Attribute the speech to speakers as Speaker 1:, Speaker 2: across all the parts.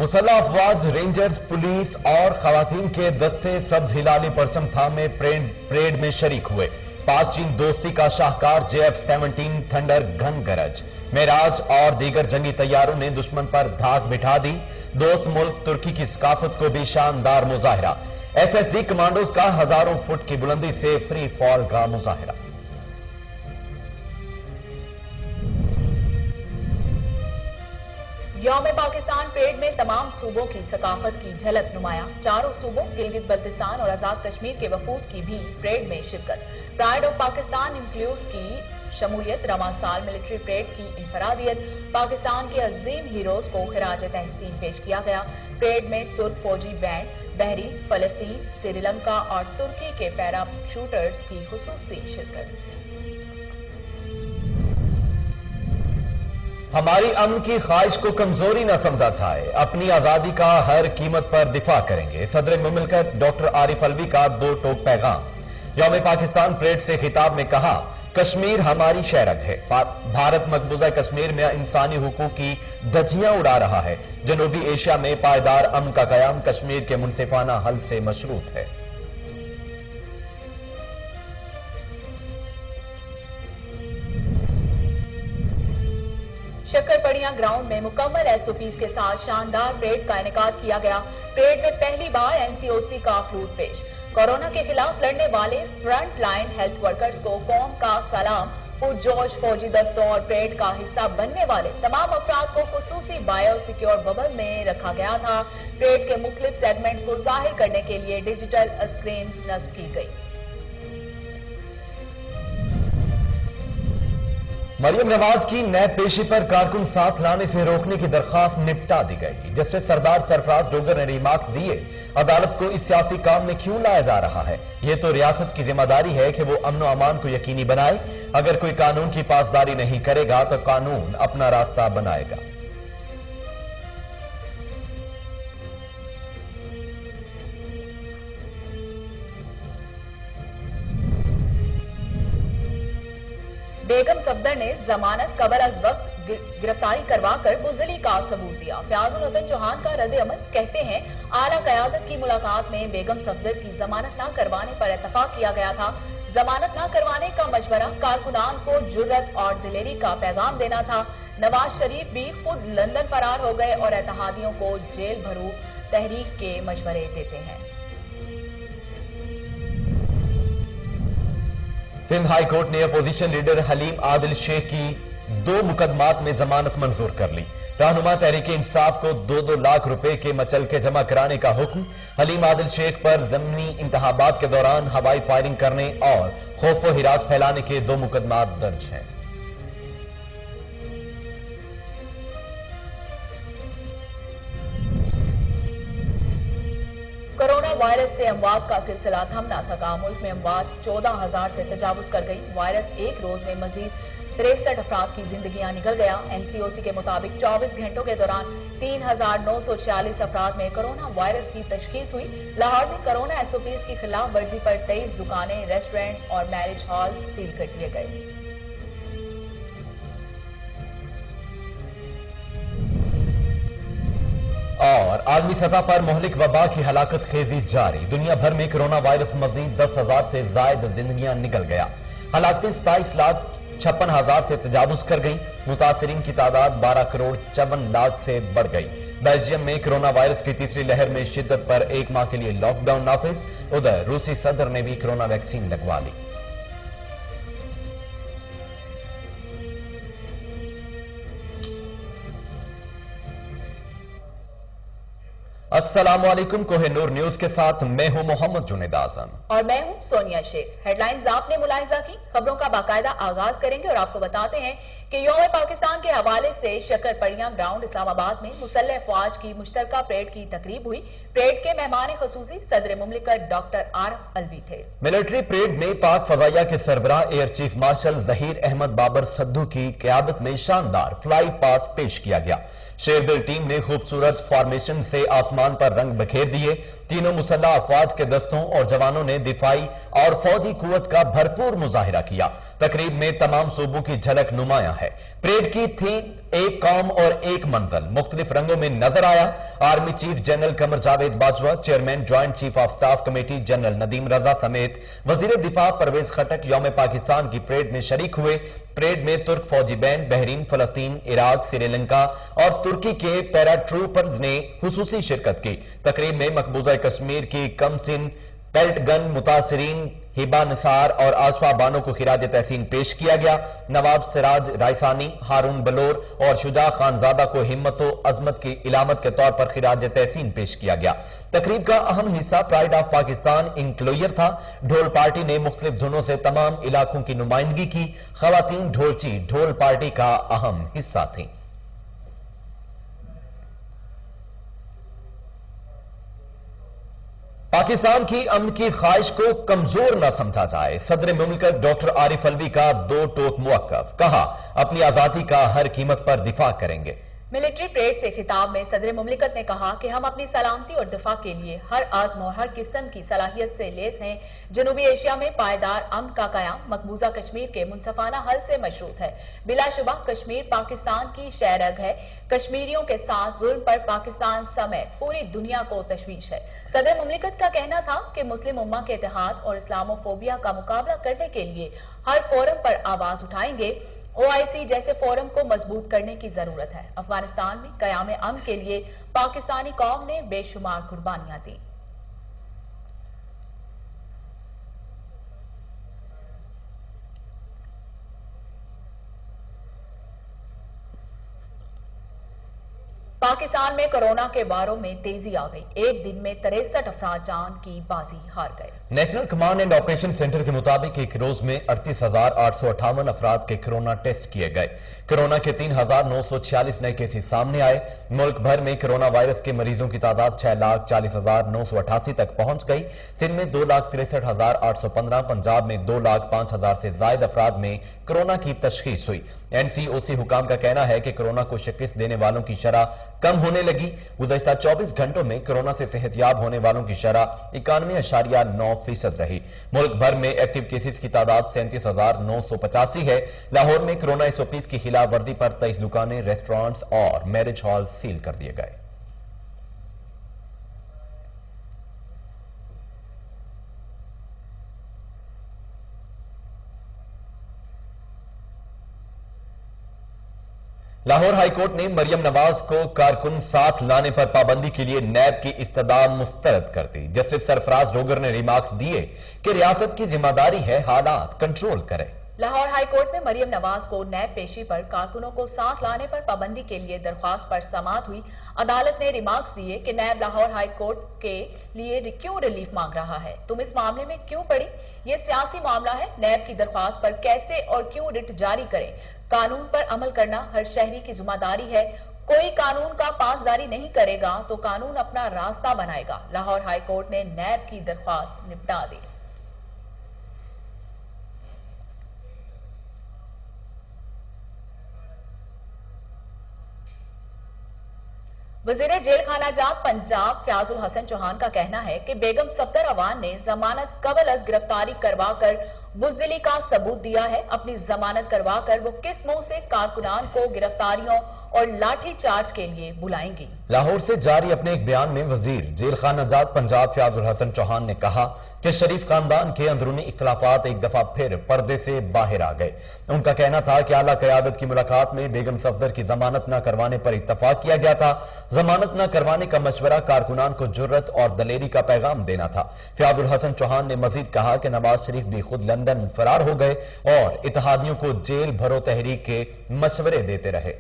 Speaker 1: मुसल्लह अफवाज, rangers, police और खवातीन के दस्ते सब्ज हिलाली परचम थामे परेड में शरीक हुए। पाक चीन दोस्ती का शाहकार JF-17 थंडर घन गरज, मेराज और दीगर जंगी तैयारों ने दुश्मन पर धाक बिठा दी। दोस्त मुल्क तुर्की की सकाफत को भी शानदार मुजाहिरा। SSG कमांडोज का हजारों फुट की बुलंदी से फ्री फॉल का मुजाहिरा।
Speaker 2: यौम पाकिस्तान परेड में तमाम सूबों की सकाफत की झलक नुमाया। चारों सूबों गिलगित बल्तिस्तान और आजाद कश्मीर के वफूद की भी परेड में शिरकत। प्राइड ऑफ पाकिस्तान इंक्लूड्स की शमूलियत, रवां साल मिलिट्री परेड की इंफरादियत, पाकिस्तान के अजीम हीरोज को खिराज तहसीन पेश किया गया। परेड में तुर्क फौजी बैंड, बहरीन, फलस्तीन, श्रीलंका और तुर्की के पैरा शूटर्स की खुसूसी शिरकत।
Speaker 1: हमारी अमन की ख्वाहिश को कमजोरी न समझा जाए, अपनी आजादी का हर कीमत पर दिफा करेंगे। सदर मुमलिकत डॉक्टर आरिफ अलवी का दो टोक पैगाम। यौम पाकिस्तान परेड से खिताब में कहा, कश्मीर हमारी शहरत है। भारत मकबूजा कश्मीर में इंसानी हुकूक की धज्जियां उड़ा रहा है। जनूबी एशिया में पायदार अमन का कयाम कश्मीर के मुनसिफाना हल से मशरूत है।
Speaker 2: शक्करपड़िया ग्राउंड में मुकम्मल SOPs के साथ शानदार परेड का इनेकाद किया गया। परेड में पहली बार NCOC का फ्रूट पेश। कोरोना के खिलाफ लड़ने वाले फ्रंट लाइन हेल्थ वर्कर्स को कौम का सलाम। पुरजोश फौजी दस्तों और परेड का हिस्सा बनने वाले तमाम अफराद को खुसूसी बायो सिक्योर बबल में रखा गया था। परेड के मुख्तलिफ सेगमेंट्स को जाहिर करने के लिए डिजिटल स्क्रीन नस्ब की गई।
Speaker 1: मरियम नवाज की नैब पेशी पर कारकुन साथ लाने से रोकने की दरखास्त निपटा दी गई। जस्टिस सरदार सरफराज डोगर ने रिमार्क्स दिए, अदालत को इस सियासी काम में क्यों लाया जा रहा है। यह तो रियासत की जिम्मेदारी है कि वो अमन और अमान को यकीनी बनाए। अगर कोई कानून की पासदारी नहीं करेगा तो कानून अपना रास्ता बनाएगा।
Speaker 2: बेगम सफदर ने जमानत कबल अज वक्त गिरफ्तारी करवाकर बुज़दिली का सबूत दिया। फयाजुल हसन चौहान का रद्द अमल, कहते हैं आला क़यादत की मुलाकात में बेगम सफदर की जमानत न करवाने पर इत्तफाक किया गया था। जमानत न करवाने का मशवरा कारकुनान को जुर्रत और दिलेरी का पैगाम देना था। नवाज शरीफ भी खुद लंदन फरार हो गए और इत्तेहादियों को जेल भरो तहरीक के मशवरे देते हैं।
Speaker 1: सिंध हाई कोर्ट ने अपोजिशन लीडर हलीम आदिल शेख की 2 मुकदमात में जमानत मंजूर कर ली। रहनुमा तहरीक इंसाफ को 2-2 लाख रुपए के मचलके जमा कराने का हुक्म। हलीम आदिल शेख पर ज़मीनी इंतखाबात के दौरान हवाई फायरिंग करने और खौफ व हिरास फैलाने के 2 मुकदमात दर्ज हैं।
Speaker 2: कोरोना वायरस से अमवात का सिलसिला थम ना सका। मुल्क में अमवात 14,000 से तजावुज कर गई। वायरस एक रोज में मजीद 63 अफराद की जिंदगियां निकल गया। NCOC के मुताबिक 24 घंटों के दौरान 3,946 अफराद में कोरोना वायरस की तशखीस हुई। लाहौर में कोरोना SOPs की खिलाफ वर्जी पर 23 दुकानें, रेस्टोरेंट्स और मैरिज हॉल्स सील कर दिए गए।
Speaker 1: और आलमी सतह पर मोहलिक वबा की हलाकत खेजी जारी। दुनिया भर में कोरोना वायरस मजीद 10,000 से जायद जिंदगियां निकल गया। हलाकतें 27,56,000 से तजावुज कर गई। मुतासरीन की तादाद 12,54,00,000 से बढ़ गई। बेल्जियम में कोरोना वायरस की तीसरी लहर में शिद्दत पर 1 माह के लिए लॉकडाउन नाफिज। उधर रूसी सदर ने भी कोरोना वैक्सीन लगवा ली। अस्सलामुअलैकुम, कोहिनूर न्यूज के साथ मैं हूं मोहम्मद जुनेद आजम
Speaker 2: और मैं हूं सोनिया शेख। हेडलाइंस आपने मुलाहिजा की, खबरों का बाकायदा आगाज करेंगे और आपको बताते हैं कि यौम पाकिस्तान के हवाले से शक्करपड़िया ग्राउंड इस्लामाबाद में मुसल्लह अफवाज की मुश्तरका परेड की तकरीब हुई। परेड के मेहमान खुसूसी सदर मुमलिकत डॉक्टर आरिफ अलवी थे।
Speaker 1: मिलिट्री परेड में पाक फजाइया के सरबराह air chief marshal Zaheer Ahmed Babar Sidhu की क़यादत में शानदार फ्लाई पास पेश किया गया। शेरदिल टीम ने खूबसूरत फॉर्मेशन से आसमान सामान पर रंग बिखेर दिए। तीनों मुसल्लह अफवाज के दस्तों और जवानों ने दिफाई और फौजी कुव्वत का भरपूर मुजाहिरा किया। तकरीब में तमाम सूबों की झलक नुमाया है। परेड की थी एक कौम और एक मंजिल मुख्तलिफ रंगों में नजर आया। Army chief general Qamar Javed Bajwa, chairman joint chief of staff committee general Nadeem Raza समेत वजीर दिफा परवेज खटक यौम पाकिस्तान की परेड में शरीक हुए। परेड में तुर्क फौजी बैंड, बहरीन, फलस्तीन, इराक, श्रीलंका और तुर्की के पैराट्रूपर्स ने खुसूसी शिरकत की। तकरीब में मकबूजा कश्मीर की कमसिन पेल्ट गन मुतासरीन हिबा निसार और आसफा बानो को खिराज तहसीन पेश किया गया। नवाब सिराज रायसानी, हारून बलोर और शुजा खानजादा को हिम्मत व अजमत की इलामत के तौर पर खिराज तहसीन पेश किया गया। तकरीब का अहम हिस्सा प्राइड ऑफ पाकिस्तान इंक्लोयर था। ढोल पार्टी ने मुख्तलिफ धुनों से तमाम इलाकों की नुमाइंदगी की। खवातीन ढोलची ढोल पार्टी का अहम हिस्सा थी। पाकिस्तान की अमन की ख्वाहिश को कमजोर न समझा जाए। सदर मुमलिकत डॉक्टर आरिफ अलवी का दो टोक मुवक्कफ, कहा अपनी आजादी का हर कीमत पर दिफा करेंगे।
Speaker 2: मिलिट्री परेड से खिताब में सदर मुमलिकत ने कहा कि हम अपनी सलामती और दिफा के लिए हर आज़म और हर किस्म की सलाहियत से लेस हैं। जनूबी एशिया में पायदार अमन का कयाम मकबूजा कश्मीर के मुनसफाना हल से मशरूत है। बिलाशुबा कश्मीर पाकिस्तान की शहरग है। कश्मीरियों के साथ जुल्म पर पाकिस्तान समेत पूरी दुनिया को तशवीश है। सदर मुमलिकत का कहना था कि मुस्लिम उम्मा के इत्तेहाद और इस्लामोफोबिया का मुकाबला करने के लिए हर फोरम पर आवाज उठाएंगे। OIC जैसे फोरम को मजबूत करने की जरूरत है। अफगानिस्तान में कयाम अमन के लिए पाकिस्तानी कौम ने बेशुमार कुर्बानियां दी। पाकिस्तान में कोरोना के वारों में तेजी आ गई। एक दिन में 63 अफराद जान की बाजी हार गए।
Speaker 1: National command and operation centre के मुताबिक एक रोज में 38,858 अफराद के कोरोना टेस्ट किए गए। कोरोना के 3,946 नए केसेस सामने आए। मुल्क भर में कोरोना वायरस के मरीजों की तादाद 6,40,988 तक पहुंच गई। सिंध में 2,63,815, पंजाब में 2,05,000 से ज्यादा अफराद में कोरोना की तशखीस हुई। NCOC हुकाम का कहना है कि कोरोना को शिकस्त देने वालों की शरह कम होने लगी। गुज़श्ता 24 घंटों में कोरोना से सेहतयाब होने वालों की शरह 91.9% रही। मुल्क भर में एक्टिव केसेस की तादाद 37,985 है। लाहौर में कोरोना SOPs की खिलाफ वर्जी पर 23 दुकानें, रेस्टोरेंट्स और मैरिज हॉल सील कर दिए गए। लाहौर हाईकोर्ट ने मरियम नवाज को कारकुन साथ लाने पर पाबंदी के लिए नैब की इस्तदा मुस्तरद कर दी। जस्टिस सरफराज रोगर ने रिमार्क्स दिए कि रियासत की जिम्मेदारी है हालात कंट्रोल करे।
Speaker 2: लाहौर हाईकोर्ट में मरियम नवाज को नैब पेशी पर कारकुनों को साथ लाने पर पाबंदी के लिए दरख्वास्त पर समाअत हुई। अदालत ने रिमार्क्स दिए कि नैब लाहौर हाईकोर्ट के लिए क्यों रिलीफ मांग रहा है, तुम इस मामले में क्यों पड़ी? ये सियासी मामला है। नैब की दरख्वास्त पर कैसे और क्यों रिट जारी करें? कानून पर अमल करना हर शहरी की जिम्मेदारी है। कोई कानून का पासदारी नहीं करेगा तो कानून अपना रास्ता बनाएगा। लाहौर हाईकोर्ट ने नैब की दरख्वास्त निपटा दी। वजीर जेल खाना जात पंजाब फयाजुल हसन चौहान का कहना है कि बेगम सफ्दर अवान ने जमानत कबल अज गिरफ्तारी करवाकर बुजदिली का सबूत दिया है। अपनी जमानत करवाकर वो किस मुंह से कारकुनान को गिरफ्तारियों और लाठी चार्ज के लिए बुलाएंगी। लाहौर से जारी अपने एक बयान में वजीर जेल खाना जात पंजाब फयाजुल हसन चौहान ने कहा कि शरीफ खानदान के अंदरूनी इख्तलाफात एक दफा फिर पर्दे से बाहर आ गए। उनका कहना था कि आला क़यादत की मुलाकात में बेगम सफदर की जमानत न करवाने पर इत्तफाक किया गया था। जमानत न करवाने का मशवरा कारकुनान को जुर्रत और दलेरी का पैगाम देना था। फयाजुल हसन चौहान ने मजीद कहा कि नवाज शरीफ भी खुद लंदन फरार हो गए और इत्तेहादियों को जेल भरो तहरीक के मशवरे देते रहे।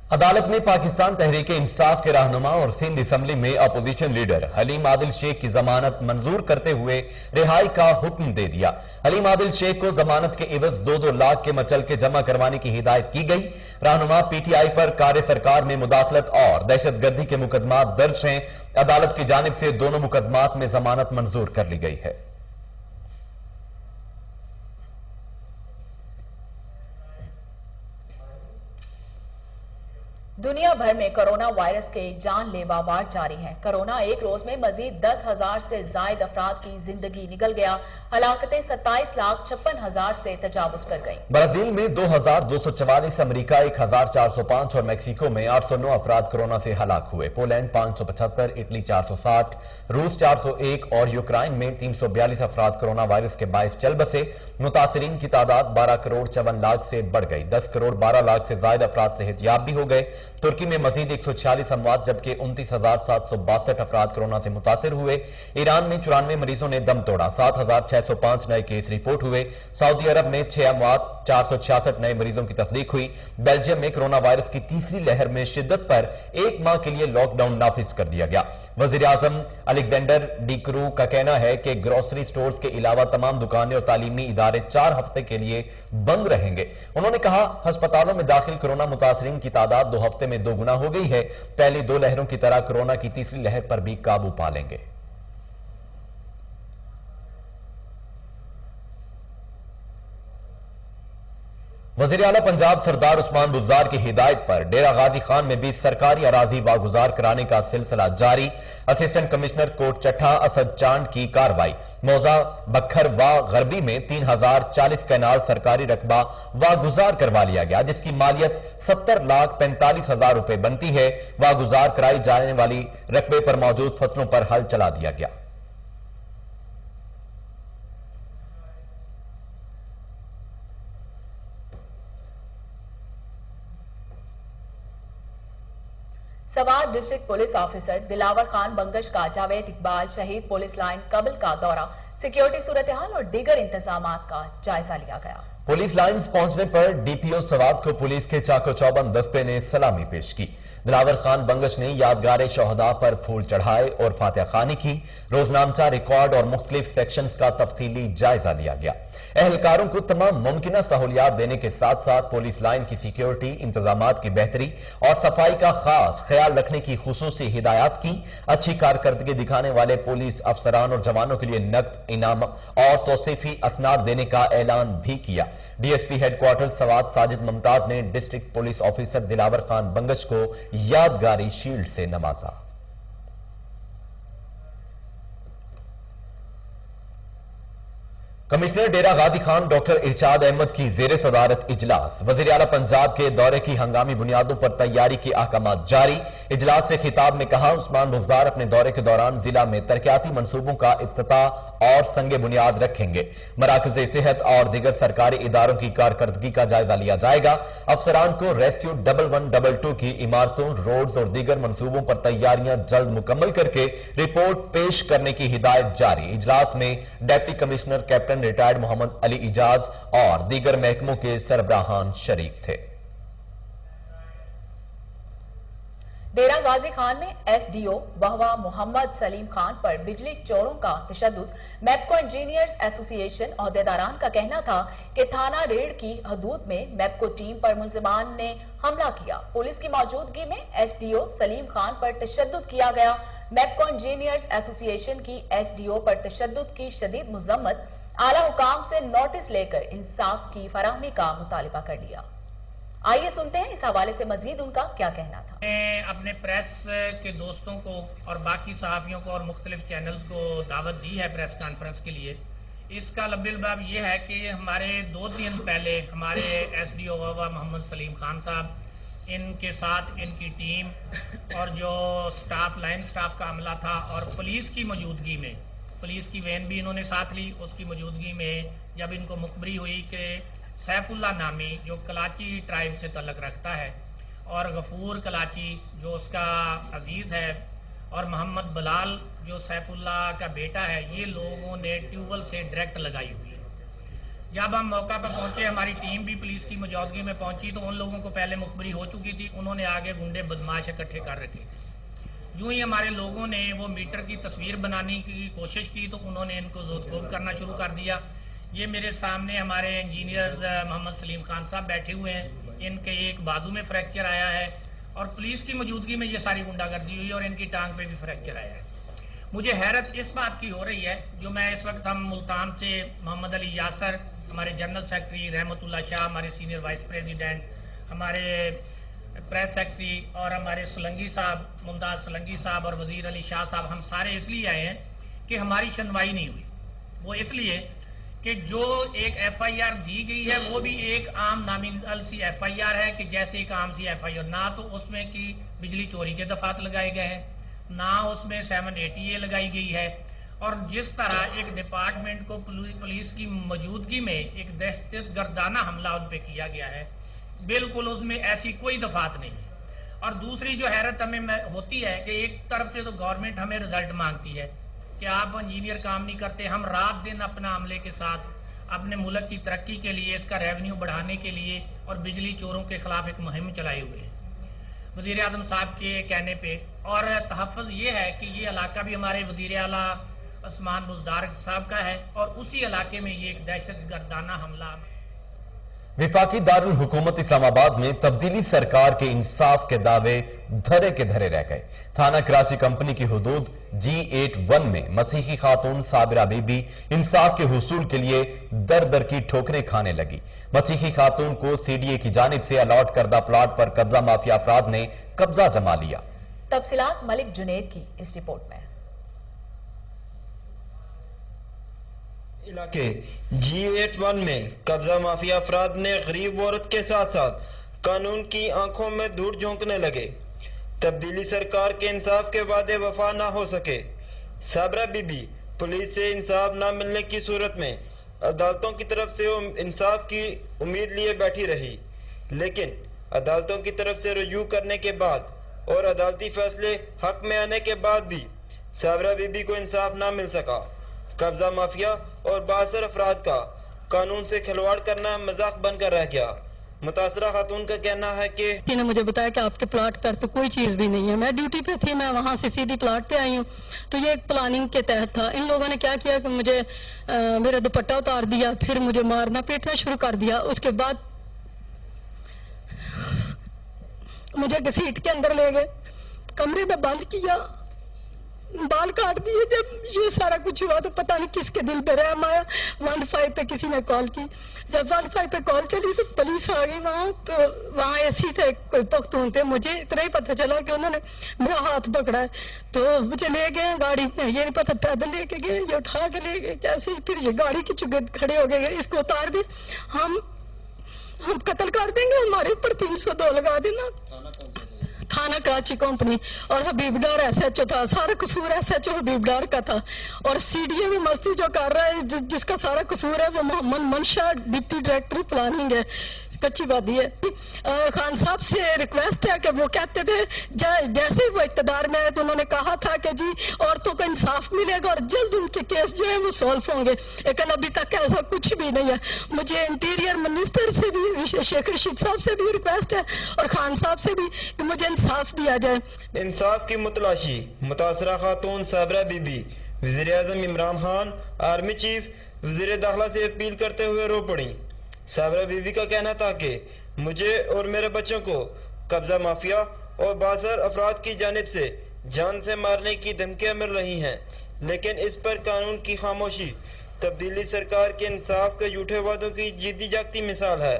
Speaker 1: अदालत ने पाकिस्तान तहरीक इंसाफ के रहनुमा और सिंध असेंबली में अपोजिशन लीडर हलीम आदिल शेख की जमानत मंजूर करते हुए रिहाई का हुक्म दे दिया। हलीम आदिल शेख को जमानत के एवज 2-2 लाख के मचल के जमा करवाने की हिदायत की गई। रहनुमा पीटीआई पर कार्य सरकार में मुदाखलत और दहशतगर्दी के मुकदमात दर्ज हैं। अदालत की जानिब से दोनों मुकदमात में जमानत मंजूर कर ली गई है।
Speaker 2: दुनिया भर में कोरोना वायरस के जानलेवा वार जारी है। कोरोना एक रोज में मजीद 10,000 से ज्यादा अफराद की जिंदगी निकल गया। हलाकतें 27,56,000 से तजावुज कर गई।
Speaker 1: ब्राजील में 2,244, अमेरिका 1,405 और मैक्सिको में 809 अफराद कोरोना से हलाक हुए। पोलैंड 575, इटली 460, रूस 401 और यूक्रेन में 342 अफराद कोरोना वायरस के बायस चल बसे। मुतासरीन की तादाद 12 करोड़ 54 लाख से बढ़ गई। 10 करोड़ 12 लाख से ज्यादा अफराद सेहतयाब भी हो गए। तुर्की में मजीद 146 अमवात जबकि 29,762 अफराद कोरोना से मुतासिर हुए। ईरान में 94 मरीजों ने दम तोड़ा। 7,605 नए केस रिपोर्ट हुए। सऊदी अरब में 6 अमवात, 466 नए मरीजों की तस्दीक हुई। बेल्जियम में कोरोना वायरस की तीसरी लहर में शिद्दत पर 1 माह के लिए लॉकडाउन नाफिज कर दिया गया। वजीर आजम अलेक्जेंडर डी क्रू का कहना है कि ग्रोसरी स्टोर्स के अलावा तमाम दुकानें और तालीमी इदारे 4 हफ्ते के लिए बंद रहेंगे। उन्होंने कहा, अस्पतालों में दाखिल कोरोना मुतासरीन की तादाद 2 हफ्ते में 2 गुना हो गई है। पहली 2 लहरों की तरह कोरोना की तीसरी लहर पर भी काबू पा लेंगे। वज़ीर आला पंजाब सरदार उस्मान बुज़दार की हिदायत पर डेरा गाजी खान में भी सरकारी अराजी वागुजार कराने का सिलसिला जारी। असिस्टेंट कमिश्नर कोट चट्ठा असद चांद की कार्रवाई। मौजा बखर व गरबी में 3,040 कैनाल सरकारी रकबा वागुजार करवा लिया गया, जिसकी मालियत 70,45,000 रुपए बनती है। वागुजार कराई जाने वाली रकबे पर मौजूद फसलों पर हल चला दिया गया।
Speaker 2: सवार district police officer Dilawar Khan Bangash का जावेद इकबाल शहीद पुलिस लाइन कबल का दौरा, सिक्योरिटी सूरत हाल और दीगर इंतजामात का जायजा लिया गया।
Speaker 1: पुलिस लाइन्स पहुंचने पर डीपीओ सवात को पुलिस के चाको चौबंद दस्ते ने सलामी पेश की। दिलावर खान बंगश ने यादगार शोहदा पर फूल चढ़ाए और फातिहा खानी की। रोजनामचा रिकॉर्ड और मुख्तलिफ सेक्शंस का तफसीली जायजा लिया गया। एहलकारों को तमाम मुमकिन सहूलियात देने के साथ साथ पुलिस लाइन की सिक्योरिटी, इंतजामात की बेहतरी और सफाई का खास ख्याल रखने की खुसूसी हिदायत की। अच्छी कारकर्दगी दिखाने वाले पुलिस अफसरान और जवानों के लिए नकद इनाम और तौसीफी असनाद देने का ऐलान भी किया। डीएसपी हेडक्वार्टर सवात साजिद मुमताज ने district police officer Dilawar Khan Bangash को यादगारी शील्ड से नवाजा। कमिश्नर डेरा गाजी खान डॉक्टर इरशाद अहमद की जेर सदारत इजलास। वजीर आला पंजाब के दौरे की हंगामी बुनियादों पर तैयारी के अहकामात जारी। इजलास से खिताब में कहा, उस्मान बुज़दार अपने दौरे के दौरान जिला में तरक्याती मंसूबों का इफ्तिताह और संगे बुनियाद रखेंगे। मराकज़ सेहत और दीगर सरकारी इदारों की कारकर्दगी का जायजा लिया जाएगा। अफसरान को रेस्क्यू 1122 की इमारतों, रोड्स और दीगर मंसूबों पर तैयारियां जल्द मुकम्मल करके रिपोर्ट पेश करने की हिदायत जारी। इजलास में deputy commissioner captain retired Mohammad Ali Ijaz और दीगर महकमों के सरबराहान शरीक थे।
Speaker 2: डेरा गाजी खान में एसडीओ वहवा मोहम्मद सलीम खान पर बिजली चोरों का तशद्दुद। मैपको इंजीनियर्स एसोसिएशन अहदेदारान का कहना था कि थाना रेड की हदूद में मैपको टीम पर मुलजिमान ने हमला किया। पुलिस की मौजूदगी में एसडीओ सलीम खान पर तशद्दुद किया गया। मैपको इंजीनियर्स एसोसिएशन की एसडीओ पर तशद्दुद की शदीद मुजम्मत। आला हुकाम से नोटिस लेकर इंसाफ की फराहमी का मुतालिबा कर लिया। आइए सुनते हैं इस हवाले से मजीद उनका क्या कहना था।
Speaker 3: अपने प्रेस के दोस्तों को और बाकी सहाफ़ियों को और मुख्तलिफ चैनल्स को दावत दी है प्रेस कॉन्फ्रेंस के लिए। इसका लब्बिलबाब ये है कि हमारे 2 दिन पहले हमारे एसडीओ मोहम्मद सलीम खान साहब, इनके साथ इनकी टीम और जो स्टाफ, लाइन स्टाफ का अमला था और पुलिस की मौजूदगी में, पुलिस की वैन भी इन्होंने साथ ली, उसकी मौजूदगी में जब इनको मुखबरी हुई कि सैफुल्ला नामी जो कलाची ट्राइब से तल्लक रखता है और गफूर कलाची जो उसका अजीज़ है और मोहम्मद बलाल जो सैफुल्ला का बेटा है, ये लोगों ने ट्यूबवेल से डायरेक्ट लगाई हुई है। जब हम मौका पर पहुंचे, हमारी टीम भी पुलिस की मौजूदगी में पहुंची, तो उन लोगों को पहले मुखबरी हो चुकी थी, उन्होंने आगे गुंडे बदमाश इकट्ठे कर रखे। यूं ही हमारे लोगों ने वो मीटर की तस्वीर बनाने की कोशिश की, तो उन्होंने इनको जोतकोब करना शुरू कर दिया। ये मेरे सामने हमारे इंजीनियर्स मोहम्मद सलीम खान साहब बैठे हुए हैं, इनके एक बाजू में फ्रैक्चर आया है और पुलिस की मौजूदगी में ये सारी गुंडागर्दी हुई और इनकी टांग पे भी फ्रैक्चर आया है। मुझे हैरत इस बात की हो रही है, जो मैं इस वक्त हम मुल्तान से मोहम्मद अली यासर, हमारे जनरल सेक्रेटरी रहमतुल्लाह शाह, हमारे सीनियर वाइस प्रेसिडेंट, हमारे प्रेस सेक्रेटरी और हमारे सोलंगी साहब, मुमताज़ सोलंगी साहब और वजीर अली शाह साहब, हम सारे इसलिए आए हैं कि हमारी सुनवाई नहीं हुई। वो इसलिए कि जो एक FIR दी गई है वो भी एक आम नामिनल सी FIR है कि जैसे एक आम सी FIR, ना तो उसमें की बिजली चोरी के दफात लगाए गए हैं, ना उसमें 780A लगाई गई है, और जिस तरह एक डिपार्टमेंट को पुलिस की मौजूदगी में एक दहशतगर्दाना हमला उन पे किया गया है, बिल्कुल उसमें ऐसी कोई दफात नहीं है। और दूसरी जो हैरत हमें होती है कि एक तरफ से तो गवर्नमेंट हमें रिजल्ट मांगती है कि आप इंजीनियर काम नहीं करते, हम रात दिन अपना अमले के साथ अपने मुल्क की तरक्की के लिए, इसका रेवेन्यू बढ़ाने के लिए और बिजली चोरों के खिलाफ एक मुहिम चलाए हुए हैं वजीर आजम साहब के कहने पे। और तहफ़्फ़ुज़ ये है कि ये इलाका भी हमारे वजीर आला उस्मान बुज़दार साहब का है और उसी इलाके में ये एक दहशतगर्दाना हमला।
Speaker 1: विफाकी दारुल हुकूमत इस्लामाबाद में तब्दीली सरकार के इंसाफ के दावे धरे के धरे रह गए। थाना कराची कंपनी की हुदूद G81 में मसीही खातून साबिरा बीबी इंसाफ के हुसूल के लिए दर दर की ठोकरें खाने लगी। मसीही खातून को CDA की जानिब से अलॉट करदा प्लाट पर कब्जा माफिया अफराद ने कब्जा जमा लिया।
Speaker 2: तफसीलात मलिक जुनैद की इस रिपोर्ट में।
Speaker 4: इलाके G81 में कब्जा माफिया अफराद ने गरीब औरत के साथ साथ कानून की आंखों में धूल झोंकने लगे। तब्दीली सरकार के इंसाफ के वादे वफा ना हो सके। साबरा बीबी पुलिस से इंसाफ ना मिलने की सूरत में अदालतों की तरफ से इंसाफ की उम्मीद लिए बैठी रही, लेकिन अदालतों की तरफ से रुजू करने के बाद और अदालती फैसले हक में आने के बाद भी साबरा बीबी को इंसाफ ना मिल सका। कब्जा माफिया और बासर अफराद का कानून से खिलवाड़ करना मजाक बनकर रह गया। मुतासरा खातून का कहना है कि
Speaker 5: ने मुझे बताया कि आपके प्लाट पर तो कोई चीज भी नहीं है। मैं ड्यूटी पे थी, मैं वहां से सीधी प्लाट पे आई हूँ, तो ये एक प्लानिंग के तहत था। इन लोगों ने क्या किया कि मुझे मेरा दुपट्टा उतार दिया, फिर मुझे मारना पीटना शुरू कर दिया। उसके बाद मुझे घसीट के अंदर ले गए, कमरे में बंद किया, बाल काट दिए। जब ये सारा कुछ हुआ तो पता नहीं किसके दिल पे रहम आया। 15 पे किसी ने कॉल की, जब 15 पे कॉल चली तो पुलिस आ गई वहाँ। तो वहाँ ऐसी थे, कोई पख्तून थे, मुझे इतना ही पता चला कि उन्होंने मेरा हाथ पकड़ा है, तो मुझे ले गए गाड़ी में। ये नहीं पता पैदल लेके गए या उठा के ले गए कैसे, फिर ये गाड़ी की चुगत खड़े हो गए, इसको उतार दे, हम कत्ल कर देंगे, हमारे ऊपर 302 लगा देना। थाना कराची कंपनी और हबीब डार SHO था, सारा कसूर SHO हबीब डार का था। और CDA भी मस्ती जो कर रहा है, जिसका सारा कसूर है वो मोहम्मद मंशा डिप्टी डायरेक्टर प्लानिंग है, कच्ची बात है। खान साहब से रिक्वेस्ट है कि वो कहते थे जैसे ही वो इक़्तिदार में आए तो उन्होंने कहा था कि जी औरतों को इंसाफ मिलेगा और जल्द उनके केस जो है वो सॉल्व होंगे, लेकिन अभी तक ऐसा कुछ भी नहीं है। मुझे इंटीरियर मिनिस्टर से भी, शेख रशीद साहब से भी रिक्वेस्ट है और खान साहब से भी कि मुझे इंसाफ दिया जाए।
Speaker 4: इंसाफ की मुतलाशी मुतासरा खातून साबरा बीबी वज़ीर आज़म इमरान खान, आर्मी चीफ, वज़ीर दाखिला से अपील करते हुए रो पड़ी। साबरा बीबी का कहना था कि मुझे और मेरे बच्चों को कब्जा माफिया और बासर अफराद की जानिब से जान से मारने की धमकियां मिल रही हैं, लेकिन इस पर कानून की खामोशी तब्दीली सरकार के इंसाफ के झूठे वादों की जीती जागती मिसाल है।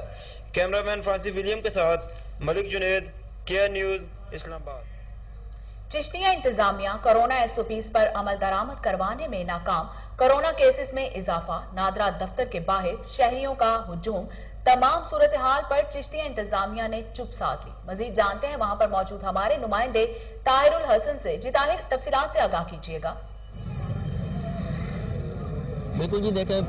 Speaker 4: कैमरामैन फ्रांसिस विलियम के साथ मलिक जुनैद, KN न्यूज़, इस्लामाबाद।
Speaker 2: चिश्तिया इंतजामिया कोरोना SOPs पर अमल दरामद करवाने में नाकाम। कोरोना केसेस में इजाफा, नादरा दफ्तर के बाहर शहरियों का हुजूम, तमाम सूरत हाल पर चिश्तिया इंतजामिया ने चुप साध ली। मजीद जानते हैं वहां पर मौजूद हमारे नुमाइंदे ताहिरुल हसन से। जी ताहिर, तफसीलात से आगाह कीजिएगा।
Speaker 6: बिल्कुल जी, देखें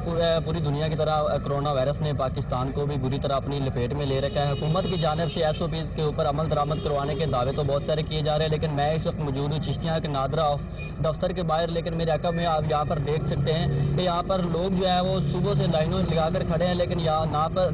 Speaker 6: पूरी दुनिया की तरह कोरोना वायरस ने पाकिस्तान को भी बुरी तरह अपनी लपेट में ले रखा है। हुकूमत की जानिब से SOPs के ऊपर अमल दरामद करवाने के दावे तो बहुत सारे किए जा रहे हैं, लेकिन मैं इस वक्त मौजूद हूँ चिश्तियाँ के नादरा दफ्तर के बाहर। लेकिन मेरे अकब में आप यहाँ पर देख सकते हैं कि यहाँ पर लोग जो है वो सुबह से लाइनों लगा कर खड़े हैं, लेकिन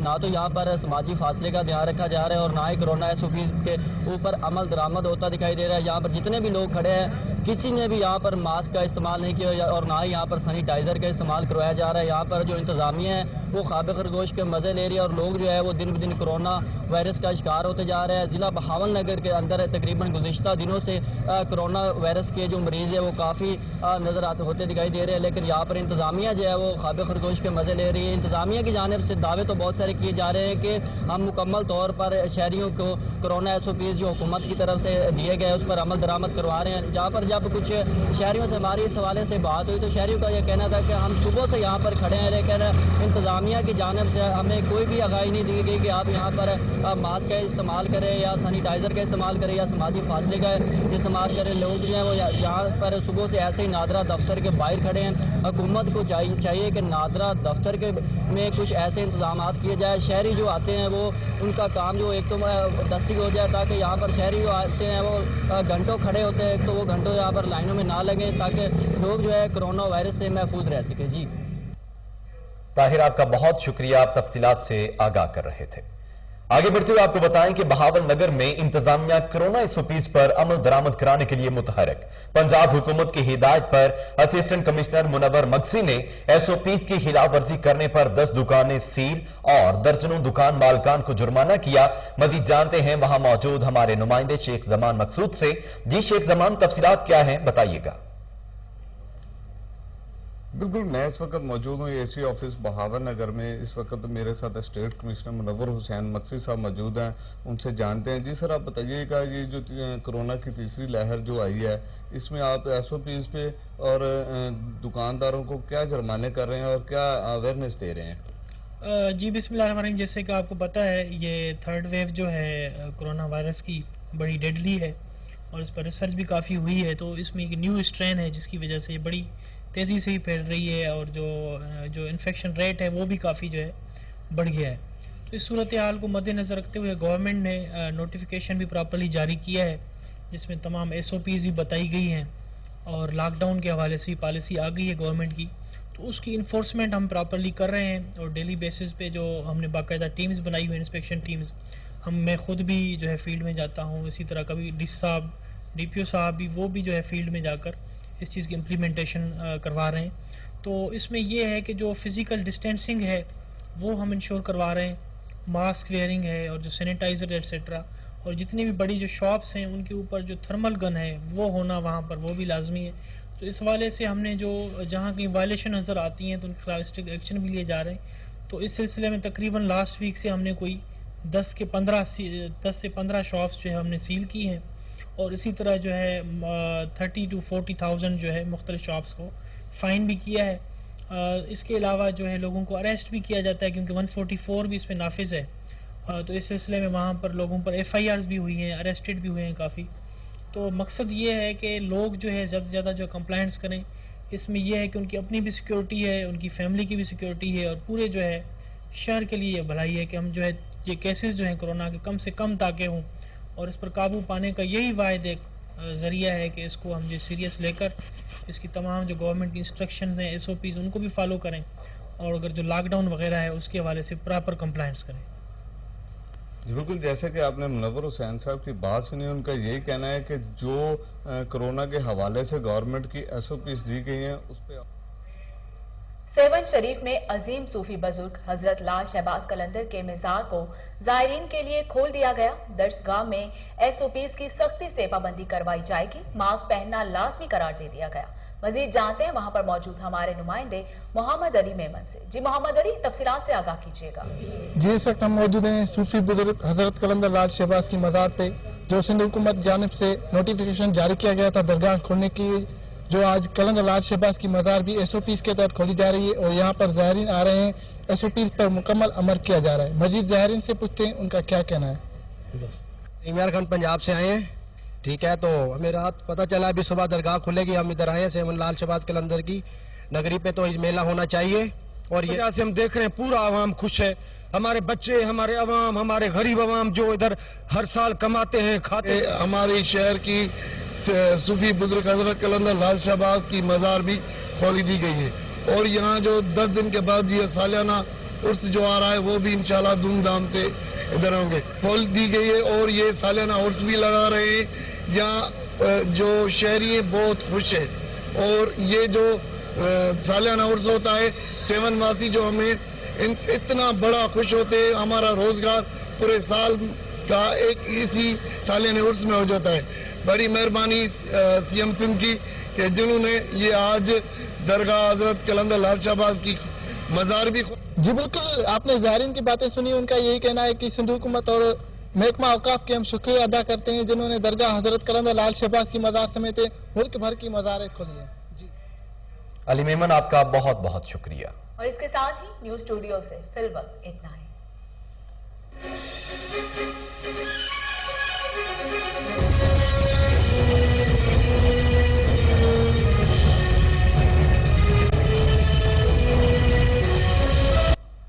Speaker 6: ना तो यहाँ पर समाजी फासले का ध्यान रखा जा रहा है और ना ही कोरोना SOPs के ऊपर अमल दरामद होता दिखाई दे रहा है। यहाँ पर जितने भी लोग खड़े हैं किसी ने भी यहाँ पर मास्क का इस्तेमाल नहीं किया और ना ही यहाँ पर सैनिटाइज़र का इस्तेमाल करवाया जा रहा है। यहाँ पर जो इंतज़ामिया है वो ख़ाब खरगोश के मज़े ले रही है और लोग जो है वो दिन ब दिन कोरोना वायरस का शिकार होते जा रहे हैं। ज़िला बहावल नगर के अंदर तकरीबन गुज़िश्ता दिनों से कोरोना वायरस के जो मरीज़ है वो काफ़ी नज़र आते होते दिखाई दे रहे हैं, लेकिन यहाँ पर इंतज़ामिया जो है वो ख़ाब खरगोश के मज़े ले रही है। इंतज़ामिया की जानिब से दावे तो बहुत सारे किए जा रहे हैं कि हम मुकम्मल तौर पर शहरियों को कोरोना SOPs जो हुकूमत की तरफ से दिए गए उस पर अमल दरामद करवा रहे हैं। जहाँ पर जब कुछ शहरियों से हमारी इस हवाले से बात हुई तो शहरियों का यह कहना था कि हम सुबह से यहाँ पर खड़े हैं, लेकिन इंतज़ामिया की जानिब से हमें कोई भी आगाही नहीं दी गई कि आप यहाँ पर मास्क का इस्तेमाल करें या सैनिटाइज़र का इस्तेमाल करें या समाजी फासले का इस्तेमाल करें। लोग जो हैं वो यहाँ पर सुबह से ऐसे ही नादरा दफ्तर के बाहर खड़े हैं। हुकूमत को चाहिए कि नादरा दफ्तर के में कुछ ऐसे इंतजाम किए जाए, शहरी जो आते हैं वो उनका काम जो एक तो दस्ती हो जाए, ताकि यहाँ पर शहरी जो आते हैं वो घंटों खड़े होते हैं तो वो घंटों यहाँ पर लाइनों में ना लगे, ताकि लोग जो है कोरोना वायरस से महफूज रह सके। जी
Speaker 1: ताहिर, आपका बहुत शुक्रिया, आप तफसीलात से आगाह कर रहे थे। आगे बढ़ते हुए आपको बताएं कि बहावल नगर में इंतजामिया कोरोना SOPs पर अमल दरामद कराने के लिए मुतहरक। पंजाब हुकूमत की हिदायत पर असिस्टेंट कमिश्नर मुनव्वर मगसी ने SOPs की खिलाफ वर्जी करने पर 10 दुकानें सील और दर्जनों दुकान मालकान को जुर्माना किया। मजीद जानते हैं वहां मौजूद हमारे नुमाइंदे शेख जमान मकसूद से। जी शेख जमान, तफसीलात क्या है, बताइएगा।
Speaker 7: बिल्कुल, मैं इस वक्त मौजूद हूँ AC ऑफिस बहावल नगर में। इस वक्त मेरे साथ स्टेट कमिश्नर मुनव्वर हुसैन मक्सी साहब मौजूद हैं, उनसे जानते हैं। जी सर, आप बताइएगा ये जो कोरोना की तीसरी लहर जो आई है इसमें आप SOPs पे और दुकानदारों को क्या जुर्माने कर रहे हैं और क्या अवेयरनेस दे रहे हैं?
Speaker 8: जी बिस्मिल्लाहिर्रहमानिर्रहीम, जैसे कि आपको पता है ये थर्ड वेव जो है कोरोना वायरस की बड़ी डेडली है और इस पर रिसर्च भी काफ़ी हुई है। तो इसमें एक न्यू स्ट्रेन है जिसकी वजह से ये बड़ी तेज़ी से ही फैल रही है और जो इन्फेक्शन रेट है वो भी काफ़ी जो है बढ़ गया है। तो इस सूरत हाल को मद्देनज़र रखते हुए गवर्नमेंट ने नोटिफिकेशन भी प्रॉपर्ली जारी किया है जिसमें तमाम SOPs भी बताई गई हैं और लॉकडाउन के हवाले से भी पॉलिसी आ गई है गवर्नमेंट की। तो उसकी इन्फोर्समेंट हम प्रॉपर्ली कर रहे हैं और डेली बेसिस पे जो हमने बाकायदा टीम्स बनाई हुई इंस्पेक्शन टीम्स, मैं ख़ुद भी जो है फील्ड में जाता हूँ। इसी तरह कभी DPO साहब भी वो भी जो है फील्ड में जाकर इस चीज़ की इम्प्लीमेंटेशन करवा रहे हैं। तो इसमें यह है कि जो फिज़िकल डिस्टेंसिंग है वो हम इंश्योर करवा रहे हैं, मास्क वेयरिंग है और जो सैनिटाइज़र एट्सेट्रा, और जितनी भी बड़ी जो शॉप्स हैं उनके ऊपर जो थर्मल गन है वो होना वहाँ पर वो भी लाजमी है। तो इस हवाले से हमने जो जहाँ कहीं वायलेशन नज़र आती हैं तो उनके खिलाफ स्ट्रिक्ट एक्शन भी लिए जा रहे हैं। तो इस सिलसिले में तकरीबन लास्ट वीक से हमने कोई 10 से 15 शॉप्स जो है हमने सील की हैं और इसी तरह जो है 30 to 40,000 जो है मुख्तलिफ शॉप्स को फ़ाइन भी किया है। इसके अलावा जो है लोगों को अरेस्ट भी किया जाता है क्योंकि 144 भी इस पर नाफिज है। तो इस सिलसिले में वहाँ पर लोगों पर FIRs भी हुई हैं, अरेस्टेड भी हुए हैं काफ़ी। तो मकसद ये है कि लोग जो है ज़्यादा से ज़्यादा जो कंप्लाइंट्स करें। इसमें यह है कि उनकी अपनी भी सिक्योरिटी है, उनकी फैमिली की भी सिक्योरिटी है और पूरे जो है शहर के लिए भलाई है कि हम जो है ये केसेस जो हैं कोरोना के कम से कम ताकि हों और इस पर काबू पाने का यही वाहिद एक ज़रिया है कि इसको हम जो सीरियस लेकर इसकी तमाम जो गवर्नमेंट की इंस्ट्रक्शंस हैं SOPs उनको भी फॉलो करें और अगर जो लॉकडाउन वगैरह है उसके हवाले से प्रॉपर कंप्लायंस करें।
Speaker 7: बिल्कुल, जैसे कि आपने मुनव्वर हुसैन साहब की बात सुनी, उनका यही कहना है कि जो कोरोना के हवाले से गवर्नमेंट की SOPs दी गई हैं उस पर
Speaker 2: सेवन शरीफ में अजीम सूफी बुजुर्ग हजरत लाल शहबाज कलंदर के मज़ार को जायरीन के लिए खोल दिया गया। दरसगाह में SOPs की सख्ती से पाबंदी करवाई जाएगी। मास्क पहनना लाजमी करार दे दिया गया। मजीद जानते हैं वहां पर मौजूद हमारे नुमाइंदे मोहम्मद अली मेमन से। जी मोहम्मद अली, तफसीलात से आगाह कीजिएगा।
Speaker 9: जी इस वक्त हम मौजूद हैं सूफी बुजुर्ग हजरत कलंदर लाल शहबाज की मज़ार पे, जो सिंध हुकूमत जानिब से नोटिफिकेशन जारी किया गया था दरगाह खोलने की, जो आज कलंदर लाल शहबाज की मज़ार भी SOPs के तहत खोली जा रही है और यहाँ पर ज़ायरीन आ रहे हैं। SOPs पर मुकम्मल अमल किया जा रहा है। मजीद ज़ायरीन से पूछते हैं उनका क्या कहना है।
Speaker 10: इमरान खान पंजाब से आए हैं, ठीक है। तो हमें रात पता चला अभी सुबह दरगाह खुलेगी, हम इधर आए हैं सेवन लाल शहबाज कलंदर की नगरी पे तो मेला होना चाहिए। और ये
Speaker 11: से हम देख रहे हैं पूरा आवाम खुश है, हमारे बच्चे, हमारे अवाम, हमारे गरीब अवाम जो इधर हर साल कमाते हैं, खाते हैं।
Speaker 12: हमारे शहर की सूफी बुजुर्ग हजरत कलंदर लाल शहबाज की मज़ार भी खोली दी गई है और यहाँ जो 10 दिन के बाद ये सालियाना उर्स जो आ रहा है वो भी इंशाल्लाह धूमधाम से इधर होंगे, खोल दी गई है और ये सालियाना उर्स भी लगा रहे हैं। यहाँ जो शहरी बहुत खुश है और ये जो सालियाना उर्स होता है 7 वासी जो हमें इतना बड़ा खुश होते हैं, हमारा रोजगार पूरे साल का एक इसी सालियाना उर्स में हो जाता है। बड़ी मेहरबानी सीएम सिंध की कि जिन्होंने ये आज दरगाह हजरत कलंदर लाल शहबाज की मज़ार भी।
Speaker 9: जी बिल्कुल, आपने ज़ायरीन की बातें सुनी। उनका यही कहना है कि सिंध हुकूमत और महकमा औकाफ के हम शुक्रिया अदा करते हैं जिन्होंने दरगाह हजरत कलंदर लाल शहबाज की मज़ार समेत मुल्क भर की मज़ारें खोली है। जी
Speaker 1: अली मेमन, आपका बहुत बहुत शुक्रिया।
Speaker 2: और इसके साथ ही न्यूज स्टूडियो से फिलहाल इतना ही।